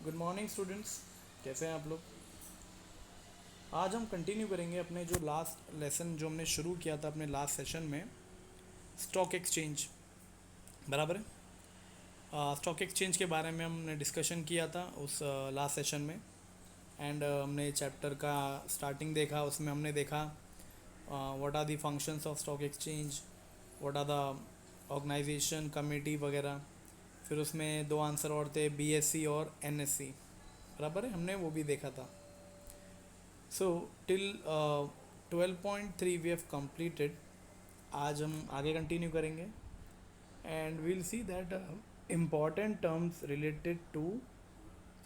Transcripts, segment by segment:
Good morning students. कैसे हैं आप लोग? आज हम कंटिन्यू करेंगे अपने जो लास्ट लेसन जो हमने शुरू किया था अपने लास्ट सेशन में, स्टॉक एक्सचेंज। बराबर है। स्टॉक एक्सचेंज के बारे में हमने डिस्कशन किया था उस लास्ट सेशन में। एंड हमने चैप्टर का स्टार्टिंग देखा, उसमें हमने देखा what are the functions of stock exchange, what are the organisation committee वगैरह। फिर उसमें दो आंसर और थे, बीएससी और एनएससी। बराबर है, हमने वो भी देखा था। So till 12.3 we have completed। आज हम आगे कंटिन्यू करेंगे and we'll see that important terms related to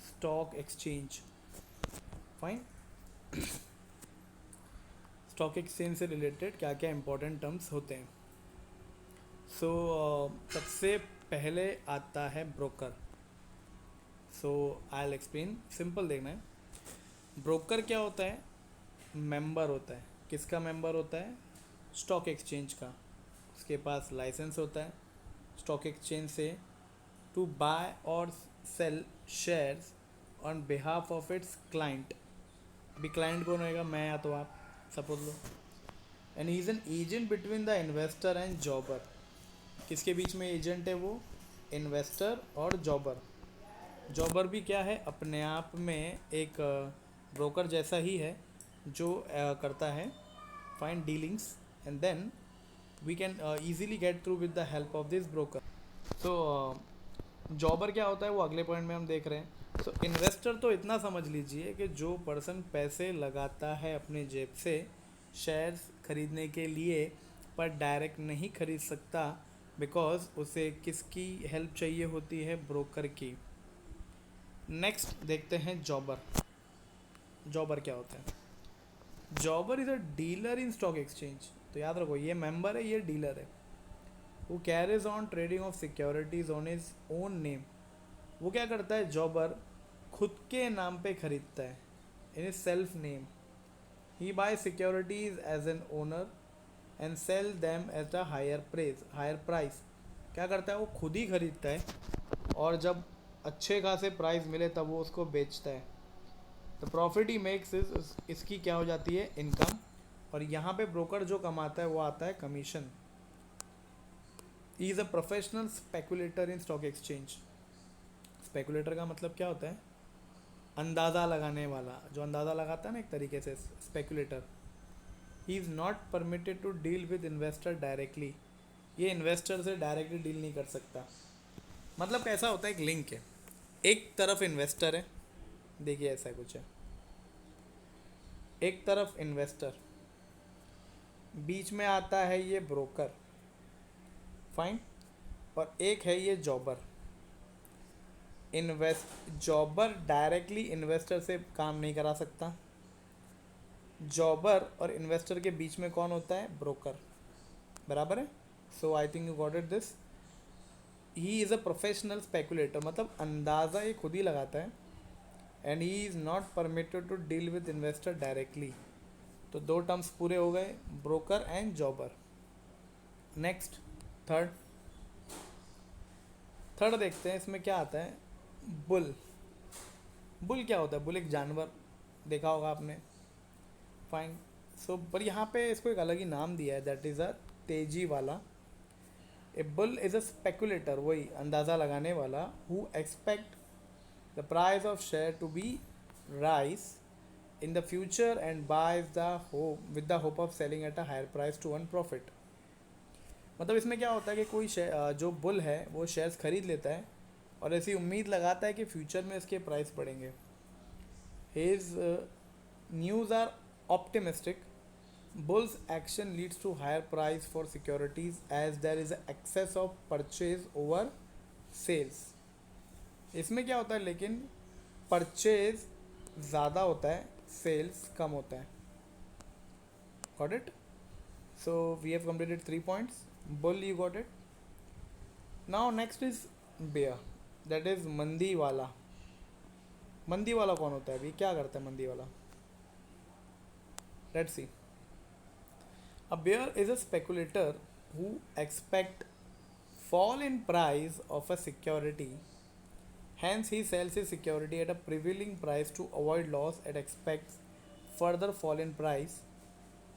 stock exchange. Fine. Stock exchange से रिलेटेड क्या क्या इंपॉर्टेंट टर्म्स होते हैं। सो सबसे पहले आता है broker. So I will explain, simple देखना है। ब्रोकर क्या होता है? मेंबर होता है। किसका मेंबर होता है? स्टॉक एक्सचेंज का। उसके पास लाइसेंस होता है स्टॉक एक्सचेंज से टू बाय और sell shares on behalf of its client. अभी क्लाइंट कौन होएगा? मैं या तो आप, सपोज लो। And he is an agent between the investor and jobber. किसके बीच में एजेंट है वो? इन्वेस्टर और जॉबर। जॉबर भी क्या है? अपने आप में एक ब्रोकर जैसा ही है, जो करता है fine dealings, and then we can easily get through with the help of this broker. So जॉबर क्या होता है वो अगले पॉइंट में हम देख रहे हैं। सो इन्वेस्टर तो इतना समझ लीजिए कि जो पर्सन पैसे लगाता है अपने जेब से शेयर्स खरीदने के लिए, पर डायरेक्ट नहीं खरीद सकता, बिकॉज उसे किसकी हेल्प चाहिए होती है? ब्रोकर की। नेक्स्ट देखते हैं जॉबर। जॉबर क्या होता है? जॉबर is a dealer in stock exchange. तो याद रखो, ये मेंबर है, ये डीलर है। वो carries on trading of securities on his own name. वो क्या करता है? जॉबर खुद के नाम पे खरीदता है, in his self name. He buy securities as an owner and sell them at a higher price. क्या करता है? वो खुद ही खरीदता है, और जब अच्छे खासे प्राइस मिले तब वो उसको बेचता है। तो प्रॉफिट ही मेक्स इज, इसकी क्या हो जाती है? इनकम। और यहाँ पे ब्रोकर जो कमाता है वो आता है commission. He is a professional speculator in stock exchange. Speculator का मतलब क्या होता है? अंदाज़ा लगाने वाला। जो अंदाज़ा लगाता है ना, एक तरीके से speculator. He is not permitted to deal with investor directly. ये इन्वेस्टर से डायरेक्टली डील नहीं कर सकता। मतलब कैसा होता है? एक लिंक है, एक तरफ इन्वेस्टर है, देखिए ऐसा कुछ है, एक तरफ इन्वेस्टर, बीच में आता है ये ब्रोकर, फाइन, और एक है ये जॉबर। जॉबर डायरेक्टली इन्वेस्टर से काम नहीं करा सकता। जॉबर और इन्वेस्टर के बीच में कौन होता है? ब्रोकर। बराबर है। So I think you got it this. He is a professional speculator, मतलब अंदाज़ा ये खुद ही लगाता है। And he is not permitted to deal with investor directly. तो दो टर्म्स पूरे हो गए, broker and jobber. Next, third. Third देखते हैं, इसमें क्या आता है? बुल। बुल क्या होता है? बुल एक जानवर, देखा होगा आपने, फाइन। सो पर यहाँ पे इसको एक अलग ही नाम दिया है, दैट इज़ अ तेजी वाला। A bull is a speculator, वही अंदाज़ा लगाने वाला, who expect the price of share to be rise in the future and buys the hope with the hope of selling at a higher price to earn profit. मतलब इसमें क्या होता है कि कोई जो बुल है वो शेयर्स खरीद लेता है और ऐसी उम्मीद लगाता है कि फ्यूचर में इसके प्राइस बढ़ेंगे। His news are optimistic. Bull's action leads to higher price for securities as there is excess of purchase over sales। इसमें क्या होता है? लेकिन परचेज ज़्यादा होता है, सेल्स कम होता है। Got it? So we have completed 3 points। Bull, you got it. Now next is bear, that is मंदी वाला। मंदी वाला कौन होता है? अभी क्या करता है मंदी वाला? Let's see. A bear is a speculator who expect fall in price of a security Hence, he sells his security at a prevailing price to avoid loss and expects further fall in price.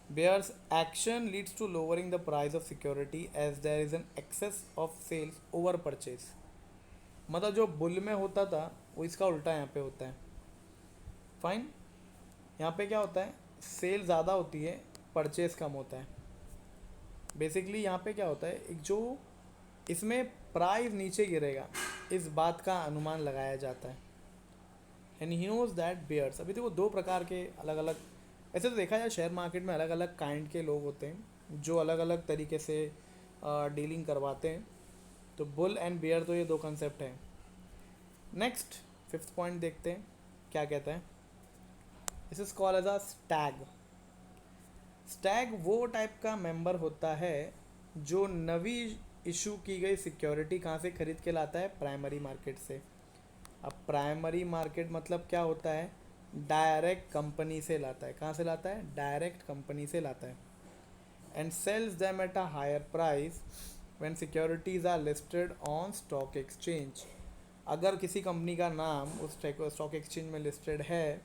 Bear's action leads to lowering the price of security as there is an excess of sales over purchase. मतलब जो bull में होता था वो इसका उल्टा यहाँ पे होता है. फाइन. यहाँ पे क्या होता है, सेल ज़्यादा होती है, परचेज कम होता है. बेसिकली यहाँ पे क्या होता है, एक जो इसमें प्राइस नीचे गिरेगा इस बात का अनुमान लगाया जाता है. And he knows that bears, अभी देखो दो प्रकार के अलग अलग, ऐसे तो देखा जाए शेयर मार्केट में अलग अलग काइंड के लोग होते हैं जो अलग अलग तरीके से डीलिंग करवाते हैं. तो बुल एंड बेयर तो ये दो कंसेप्ट हैं. नेक्स्ट फिफ्थ पॉइंट देखते हैं क्या कहता है. This is called as a stag. Stag वो टाइप का मेंबर होता है जो नवी इशू की गई सिक्योरिटी कहाँ से खरीद के लाता है, प्राइमरी मार्केट से. अब प्राइमरी मार्केट मतलब क्या होता है, डायरेक्ट कंपनी से लाता है. कहाँ से लाता है, डायरेक्ट कंपनी से लाता है. And sells them at a higher price when securities are listed on stock exchange. अगर किसी कंपनी का नाम उस स्टॉक एक्सचेंज में लिस्टेड है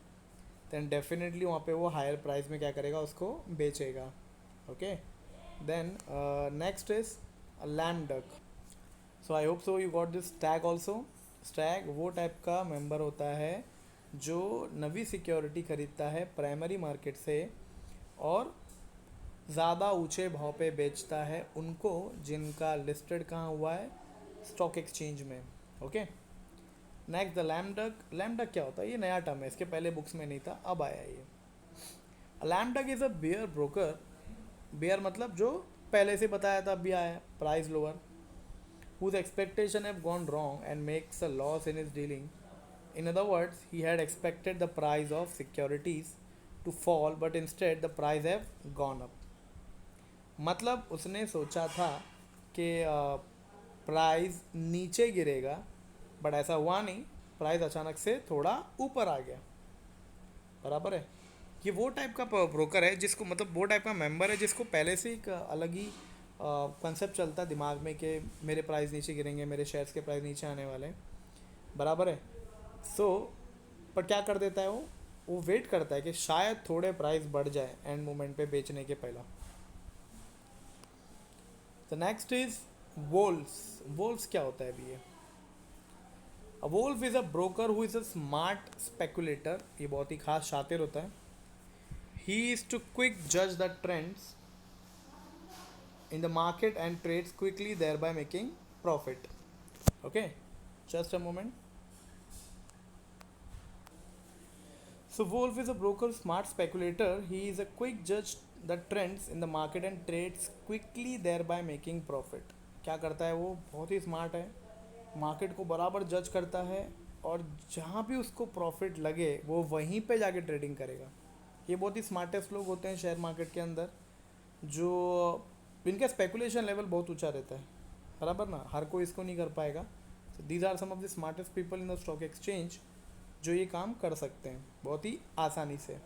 देन डेफिनेटली वहाँ पे वो हायर प्राइस में क्या करेगा, उसको बेचेगा. Okay. Then next is lame duck. So I hope so you got this tag also. Stag वो टाइप का मेंबर होता है जो नवी सिक्योरिटी खरीदता है प्राइमरी मार्केट से और ज़्यादा ऊंचे भाव पे बेचता है उनको जिनका लिस्टेड कहाँ हुआ है, स्टॉक एक्सचेंज में. Okay. Next the lame duck. Lame duck क्या होता है, ये नया टर्म है, इसके पहले बुक्स में नहीं था, अब आया ये. Lame duck is a bear broker. Bear मतलब जो पहले से बताया था, अभी आया, price lower, whose expectation have gone wrong and makes a loss in his dealing. In other words, he had expected the price of securities to fall, but instead the price have gone up. मतलब उसने सोचा था कि price नीचे गिरेगा, but ऐसा हुआ नहीं, प्राइस अचानक से थोड़ा ऊपर आ गया. बराबर है. ये वो टाइप का ब्रोकर है जिसको, मतलब वो टाइप का मेंबर है जिसको पहले से एक अलग ही कंसेप्ट चलता है दिमाग में कि मेरे प्राइस नीचे गिरेंगे, मेरे शेयर्स के प्राइस नीचे आने वाले हैं. बराबर है. सो पर क्या कर देता है वो वेट करता है कि शायद थोड़े प्राइस बढ़ जाए एंड मोमेंट पे बेचने के पहला. The next is wolves. Wolves क्या होता है अभी ये. A wolf is a broker who is a smart speculator. ये बहुत ही खास शातिर होता है. ही इज़ टू क्विक जज the trends in the market and trades quickly, thereby making profit. Okay, just a moment. So Wolf is a broker, smart speculator. He is a quick judge the trends in the market and trades quickly, thereby making profit. क्या करता है वो, बहुत ही smart है, market को बराबर जज करता है और जहाँ भी उसको प्रॉफिट लगे वो वहीं पे जाके ट्रेडिंग करेगा. ये बहुत ही स्मार्टेस्ट लोग होते हैं शेयर मार्केट के अंदर, जो इनका स्पेकुलेशन लेवल बहुत ऊंचा रहता है. बराबर ना, हर कोई इसको नहीं कर पाएगा. So these are some of the smartest people in the stock exchange जो ये काम कर सकते हैं बहुत ही आसानी से.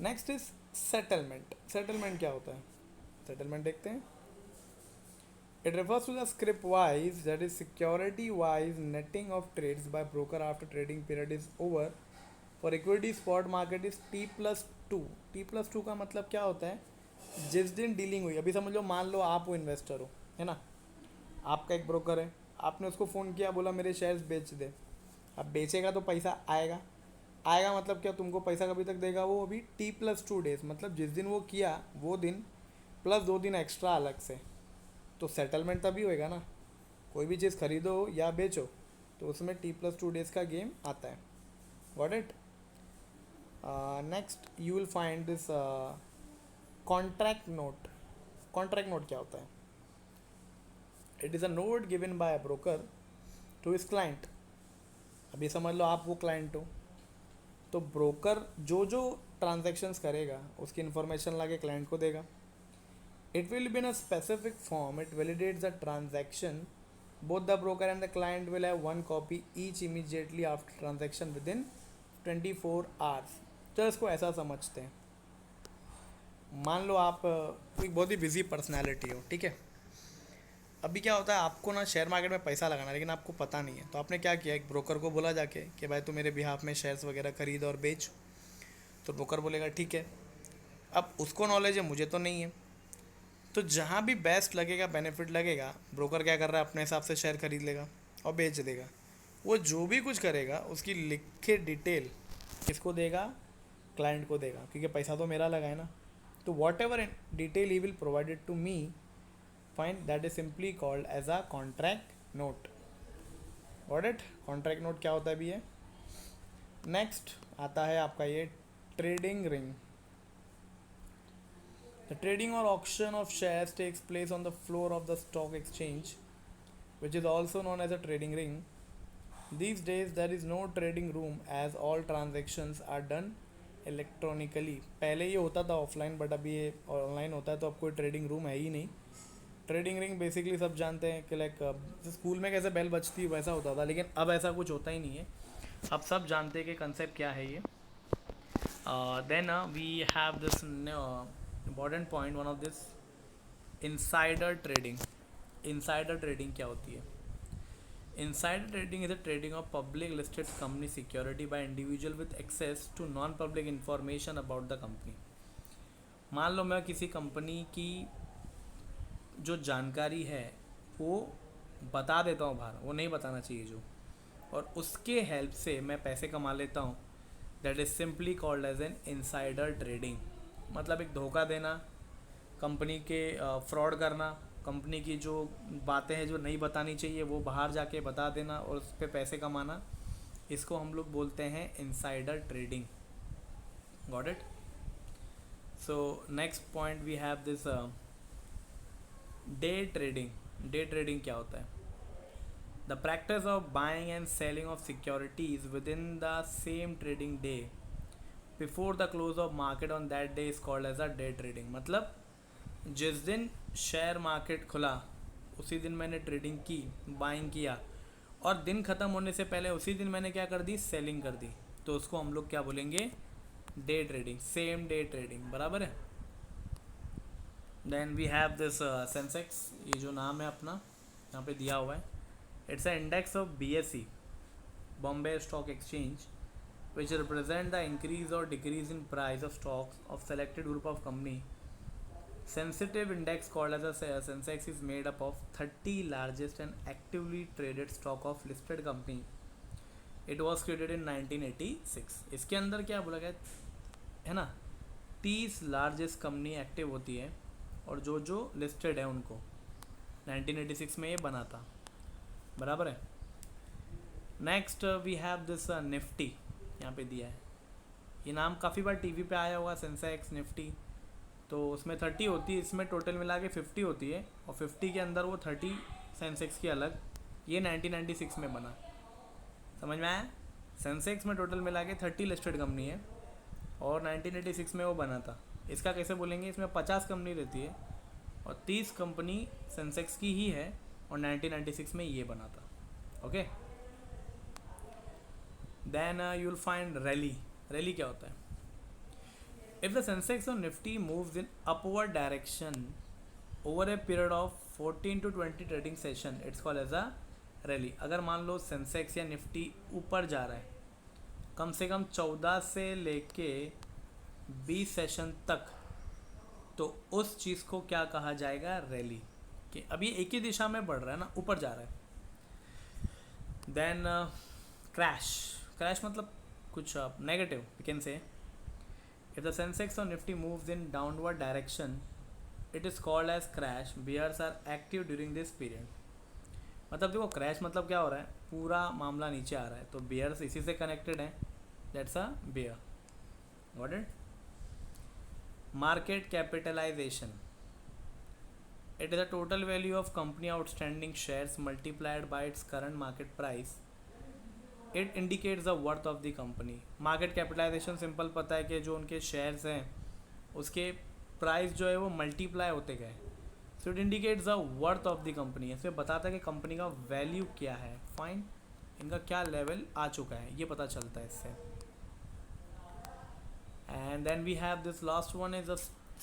Next is settlement. सेटलमेंट क्या होता है, सेटलमेंट देखते हैं. It refers to the script wise, that is security wise netting of trades by broker after trading period is over. For equity spot market is T+2. T+2 का मतलब क्या होता है, जिस दिन डीलिंग हुई, अभी समझ लो, मान लो आप वो इन्वेस्टर हो, है ना, आपका एक ब्रोकर है, आपने उसको फ़ोन किया, बोला मेरे शेयर्स बेच दे. अब बेचेगा तो पैसा आएगा. आएगा मतलब क्या, तुमको पैसा कभी तक देगा वो, अभी T+2 डेज, मतलब जिस दिन वो किया वो दिन प्लस 2 दिन एक्स्ट्रा अलग से. तो सेटलमेंट तभी होएगा ना, कोई भी चीज़ खरीदो या बेचो तो उसमें T+2 डेज का गेम आता है. Got it. Next you will find this contract note. Contract note क्या होता है, it is a note given by a broker to his client. अभी समझ लो आप वो क्लाइंट हो, तो ब्रोकर जो जो ट्रांजैक्शंस करेगा उसकी इन्फॉर्मेशन ला के क्लाइंट को देगा. It will be in a specific form, it validates the transaction. Both the broker and the client will have one copy each immediately after transaction with in 24 hours. तो इसको ऐसा समझते हैं, मान लो आप एक बहुत ही बिजी पर्सनैलिटी हो, ठीक है, अभी क्या होता है, आपको ना शेयर मार्केट में पैसा लगाना है लेकिन आपको पता नहीं है, तो आपने क्या किया, एक ब्रोकर को बोला जाके कि भाई तू मेरे बिहाफ में शेयर्स वगैरह खरीद और बेच। तो ब्रोकर बोलेगा ठीक है। अब उसको नॉलेज है, मुझे तो नहीं है। तो जहाँ भी बेस्ट लगेगा, बेनिफिट लगेगा, ब्रोकर क्या कर रहा है, अपने हिसाब से शेयर खरीद लेगा और बेच देगा। वो जो भी कुछ करेगा उसकी लिख के डिटेल किसको देगा, क्लाइंट को देगा, क्योंकि पैसा तो मेरा लगा है ना। तो whatever detail he will provided to me, fine, that is simply called as a contract note. Got it? Contract note क्या होता है भी है। नेक्स्ट आता है आपका ये trading ring. The trading or auction of shares takes place on the floor of the stock exchange, which is also known as a trading ring. These days, there is no trading room as all transactions are done electronically. पहले ये होता था offline, but अभी ये online होता है, तो अब कोई ट्रेडिंग रूम है ही नहीं। ट्रेडिंग रिंग बेसिकली सब जानते हैं कि लाइक स्कूल में कैसे बेल बजती वैसा होता था, लेकिन अब ऐसा कुछ होता ही नहीं है। अब सब जानते हैं कि कंसेप्ट क्या है ये। Then we have this important point, one of this insider trading. Insider trading क्या होती है? Insider trading is a trading of public listed company security by individual with access to non-public information about the company. मान लो मैं किसी company की जो जानकारी है वो बता देता हूँ बाहर, वो नहीं बताना चाहिए जो, और उसके हेल्प से मैं पैसे कमा लेता हूँ। That is simply called as an insider trading. मतलब एक धोखा देना, कंपनी के फ्रॉड करना, कंपनी की जो बातें हैं जो नहीं बतानी चाहिए वो बाहर जाके बता देना और उस पर पैसे कमाना, इसको हम लोग बोलते हैं insider trading. Got it? So next point we have this day trading. Day trading क्या होता है? The practice of buying and selling of securities within the same trading day before the close of market on that day is called as a day trading. मतलब जिस दिन share market खुला उसी दिन मैंने ट्रेडिंग की, बाइंग किया, और दिन ख़त्म होने से पहले उसी दिन मैंने क्या कर दी, सेलिंग कर दी, तो उसको हम लोग क्या बोलेंगे, day trading, same day trading. बराबर है? Then we have this Sensex. ये जो नाम है अपना यहाँ पे दिया हुआ है, it's an index of BSE, Bombay Stock Exchange, which represent the increase or decrease in price of stocks of selected group of company. Sensitive index called as a Sensex is made up of 30 largest and actively traded stock of listed company. It was created in 1986. इसके अंदर क्या बोला गया है ना, 30 largest company active होती है और जो जो लिस्टेड है उनको 1986 में ये बना था। बराबर है? Next we have this Nifty, यहाँ पे दिया है। ये नाम काफ़ी बार टीवी पे आया होगा, सेंसेक्स निफ्टी। तो उसमें 30 होती है, इसमें टोटल मिला के 50 होती है, और 50 के अंदर वो 30 सेंसेक्स की अलग। ये 1996 में बना। समझ में आया? सेंसेक्स में टोटल मिला के 30 लिस्टेड कंपनी है और 1986 में वो बना था। इसका कैसे बोलेंगे? इसमें 50 कंपनी रहती है और 30 कंपनी सेंसेक्स की ही है और 1996 में ये बना था। Okay? Then you will find rally. Rally क्या होता है? इफ द सेंसेक्स और Nifty moves in upward direction over a period of 14 to 20 trading session, it's called as a rally. अगर मान लो सेंसेक्स या निफ्टी ऊपर जा रहा है कम से कम 14 से लेके 20 सेशन तक, तो उस चीज़ को क्या कहा जाएगा? रैली। कि अभी एक ही दिशा में बढ़ रहा है ना, ऊपर जा रहा है। Then crash. क्रैश मतलब कुछ negative, we can say if the Sensex और Nifty moves in downward direction it is called as crash, bears are active during this period. मतलब देखो क्रैश मतलब क्या हो रहा है, पूरा मामला नीचे आ रहा है, तो बियर्स इसी से कनेक्टेड है, that's a bear. Got it? Market capitalisation, it is the total value of company outstanding shares multiplied by its current market price. It indicates the worth of the company. Market capitalization simple पता है कि जो उनके shares हैं उसके price जो है वो मल्टीप्लाई होते गए। So it indicates the worth of the company. इसमें बताता है कि कंपनी का वैल्यू क्या है, फाइन, इनका क्या लेवल आ चुका है, ये पता चलता है इससे। And then we have this last one is a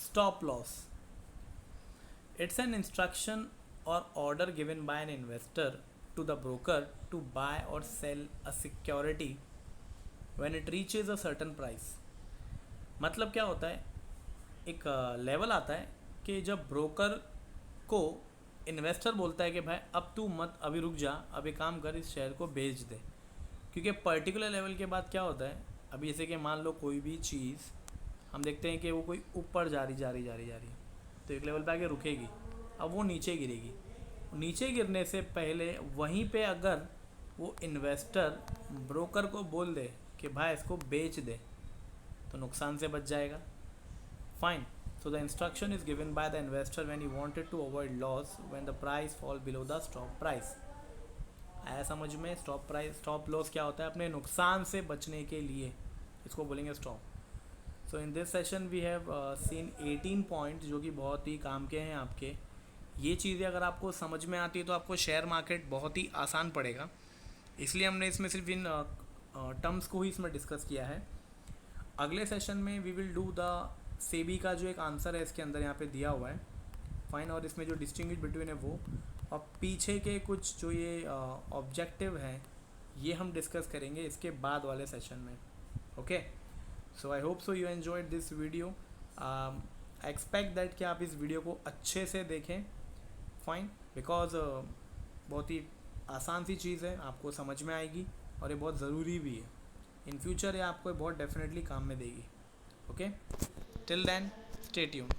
stop loss. It's an instruction or order given by an investor to the broker to buy or sell a security when it reaches a certain price। मतलब क्या होता है, एक level आता है कि जब broker को इन्वेस्टर बोलता है कि भाई अब तू मत, अभी रुक जा, अभी काम कर, इस शेयर को बेच दे। क्योंकि पर्टिकुलर लेवल के बाद क्या होता है, अभी जैसे कि मान लो कोई भी चीज़ हम देखते हैं कि वो कोई ऊपर जा रही है, तो एक लेवल पे आके रुकेगी, अब वो नीचे गिरेगी। नीचे गिरने से पहले वहीं पे अगर वो इन्वेस्टर ब्रोकर को बोल दे कि भाई इसको बेच दे, तो नुकसान से बच जाएगा। Fine. So the instruction is given by the investor when he wanted to avoid loss when the price fall below the stop price। आया समझ में? स्टॉप प्राइस, स्टॉप लॉस क्या होता है? अपने नुकसान से बचने के लिए इसको बोलेंगे stop. So in this session we have seen 18 point जो कि बहुत ही काम के हैं आपके। ये चीज़ें अगर आपको समझ में आती है तो आपको शेयर मार्केट बहुत ही आसान पड़ेगा, इसलिए हमने इसमें सिर्फ इन टर्म्स को ही इसमें डिस्कस किया है। अगले सेशन में we will do the SEBI का जो एक आंसर है इसके अंदर यहाँ पे दिया हुआ है, फाइन, और इसमें जो डिस्टिंग्विश बिटवीन है वो, और पीछे के कुछ जो ये ऑब्जेक्टिव हैं ये हम डिस्कस करेंगे इसके बाद वाले सेशन में। Okay, so I hope so you enjoyed this video. I expect that कि आप इस वीडियो को अच्छे से देखें, फाइन, बिकॉज बहुत ही आसान सी चीज़ है, आपको समझ में आएगी और ये बहुत ज़रूरी भी है। इन फ्यूचर ये आपको बहुत डेफिनेटली काम में देगी। Okay, till then stay tuned.